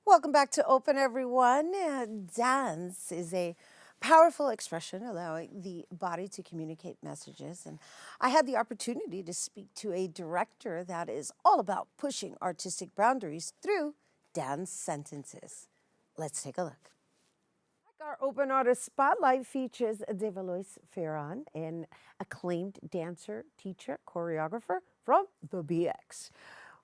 Welcome back to Open, everyone. Dance is a powerful expression allowing the body to communicate messages. And I had the opportunity to speak to a director that is all about pushing artistic boundaries through dance sentences. Let's take a look. Our Open Artist Spotlight features Davalois Fearon, an acclaimed dancer, teacher, choreographer from the BX,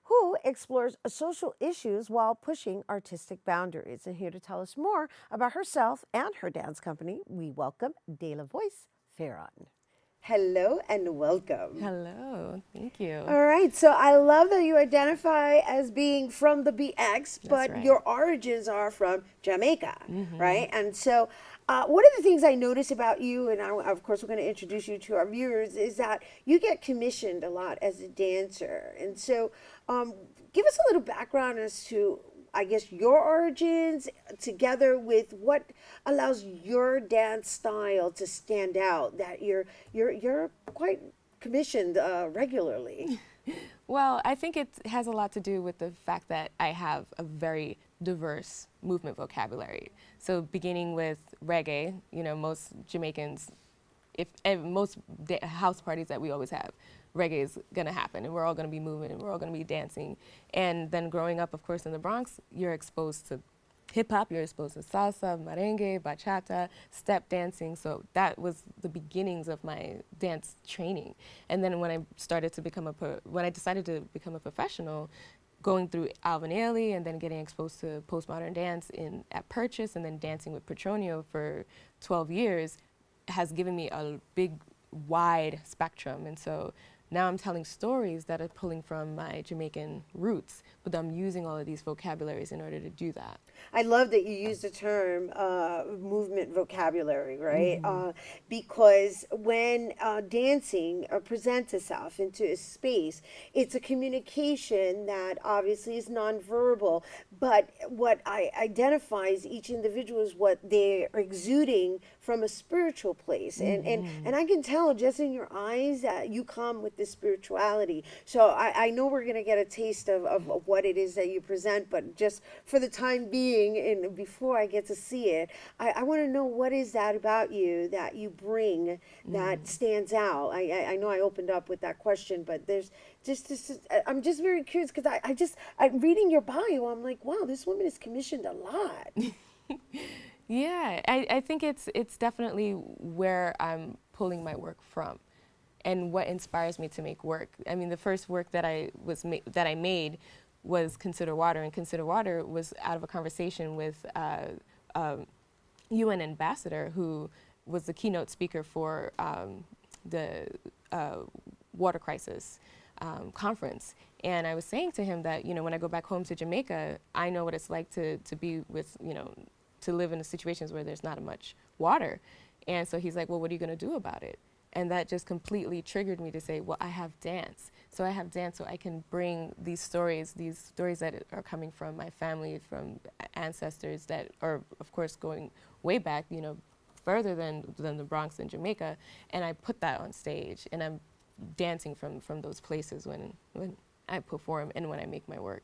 who explores social issues while pushing artistic boundaries. And here to tell us more about herself and her dance company, we welcome Davalois Fearon. Hello and welcome. Hello, thank you. All right, so I love that you identify as being from the BX, but right. your origins are from Jamaica, right? And so, one of the things I notice about you, and of course we're going to introduce you to our viewers, is that you get commissioned a lot as a dancer. And so, give us a little background as to, I guess, your origins together with what allows your dance style to stand out, that you're quite commissioned regularly. Well, I think it has a lot to do with the fact that I have a very diverse movement vocabulary. So beginning with reggae, most Jamaicans, most house parties that we always have, reggae is gonna happen, and we're all gonna be moving, and we're all gonna be dancing. And then growing up, of course, in the Bronx, you're exposed to hip hop, you're exposed to salsa, merengue, bachata, step dancing. So that was the beginnings of my dance training. And then when I started to become when I decided to become a professional, going through Alvin Ailey and then getting exposed to postmodern dance at Purchase and then dancing with Petronio for 12 years has given me a big, wide spectrum. And so now I'm telling stories that are pulling from my Jamaican roots, but I'm using all of these vocabularies in order to do that. I love that you use the term movement vocabulary, right? Because when dancing presents itself into a space, it's a communication that obviously is nonverbal, but what identifies each individual is what they're exuding from a spiritual place. And I can tell just in your eyes that you come with this spirituality. So I know we're going to get a taste of what it is that you present, but just for the time being, and before I get to see it, I want to know, what is that about you that you bring that stands out? I know I opened up with that question, but there's just this, I'm just very curious because I'm reading your bio, I'm like, wow, this woman is commissioned a lot. Yeah, I think it's definitely where I'm pulling my work from, and what inspires me to make work. I mean, the first work that I made was Consider Water, and Consider Water was out of a conversation with UN ambassador who was the keynote speaker for the water crisis conference. And I was saying to him that, when I go back home to Jamaica, I know what it's like to be with, to live in situations where there's not much water. And so he's like, well, what are you going to do about it? And that just completely triggered me to say, well, I have dance. So I have dance so I can bring these stories that are coming from my family, from ancestors that are, of course, going way back, further than the Bronx and Jamaica. And I put that on stage, and I'm dancing from those places when I perform and when I make my work.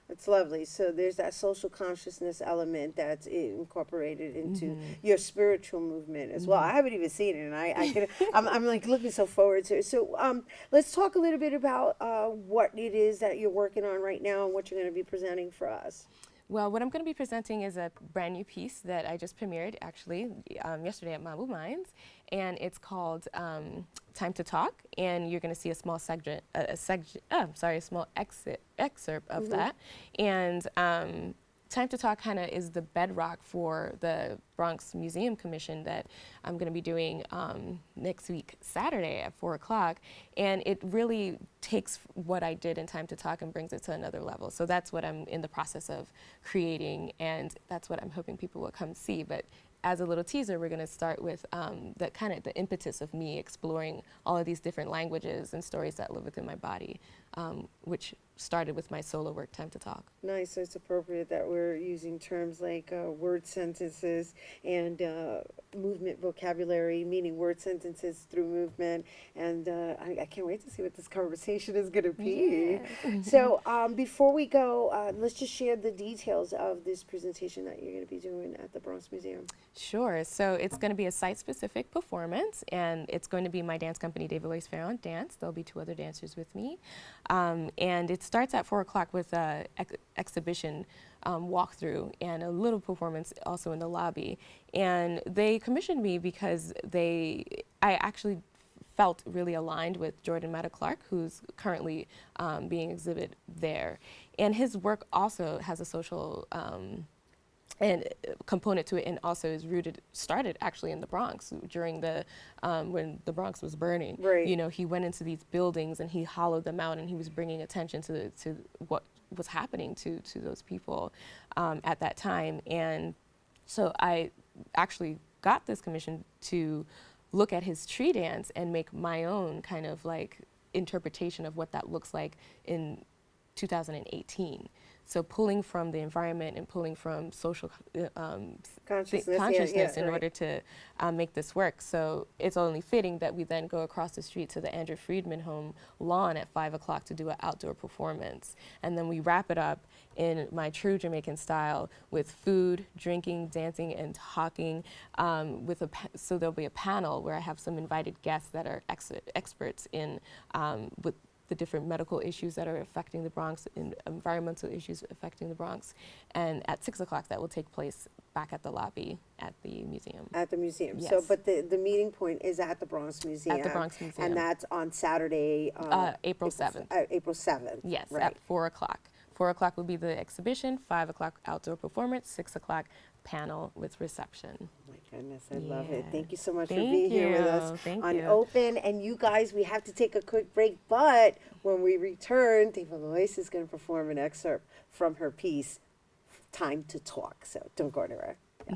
It's lovely. So there's that social consciousness element that's incorporated into your spiritual movement as well. I haven't even seen it, and I'm like looking so forward to it. So let's talk a little bit about what it is that you're working on right now and what you're going to be presenting for us. Well, what I'm going to be presenting is a brand new piece that I just premiered, actually, yesterday at Mambo Minds, and it's called Time to Talk, and you're going to see a small small excerpt of that. And Time to Talk kind of is the bedrock for the Bronx Museum Commission that I'm going to be doing next week, Saturday at 4 o'clock. And it really takes what I did in Time to Talk and brings it to another level. So that's what I'm in the process of creating, and that's what I'm hoping people will come see. But as a little teaser, we're going to start with the impetus of me exploring all of these different languages and stories that live within my body, which started with my solo work, Time to Talk. Nice. So it's appropriate that we're using terms like word sentences and movement vocabulary, meaning word sentences through movement. And I can't wait to see what this conversation is going to be. Yeah. So before we go, let's just share the details of this presentation that you're going to be doing at the Bronx Museum. Sure. So it's going to be a site-specific performance, and it's going to be my dance company, Davalois Fearon Dance. There'll be 2 other dancers with me. And it starts at 4 o'clock with an exhibition walkthrough and a little performance also in the lobby. And they commissioned me because I actually felt really aligned with Jordan Matta Clark, who's currently being exhibited there. And his work also has a social and component to it, and also started actually in the Bronx during the when the Bronx was burning. Right. You know, he went into these buildings and he hollowed them out, and he was bringing attention to what was happening to those people at that time. And so I actually got this commission to look at his tree dance and make my own kind of like interpretation of what that looks like in 2018. So pulling from the environment and pulling from social consciousness in order to make this work. So it's only fitting that we then go across the street to the Andrew Friedman home lawn at 5 o'clock to do an outdoor performance. And then we wrap it up in my true Jamaican style with food, drinking, dancing, and talking. So there'll be a panel where I have some invited guests that are experts in with the different medical issues that are affecting the Bronx and environmental issues affecting the Bronx. And at 6 o'clock, that will take place back at the lobby at the museum. At the museum. Yes. So, but the meeting point is at the Bronx Museum. At the Bronx Museum. And that's on Saturday, April 7th. April 7th. Yes, right. at 4 o'clock. 4 o'clock will be the exhibition, 5 o'clock outdoor performance, 6 o'clock panel with reception. Oh my goodness, I love it. Yeah. Thank you so much for Thank being here with you. us Thank on you. Open. And you guys, we have to take a quick break, but when we return, Davalois is going to perform an excerpt from her piece, Time to Talk. So don't go anywhere. Yeah.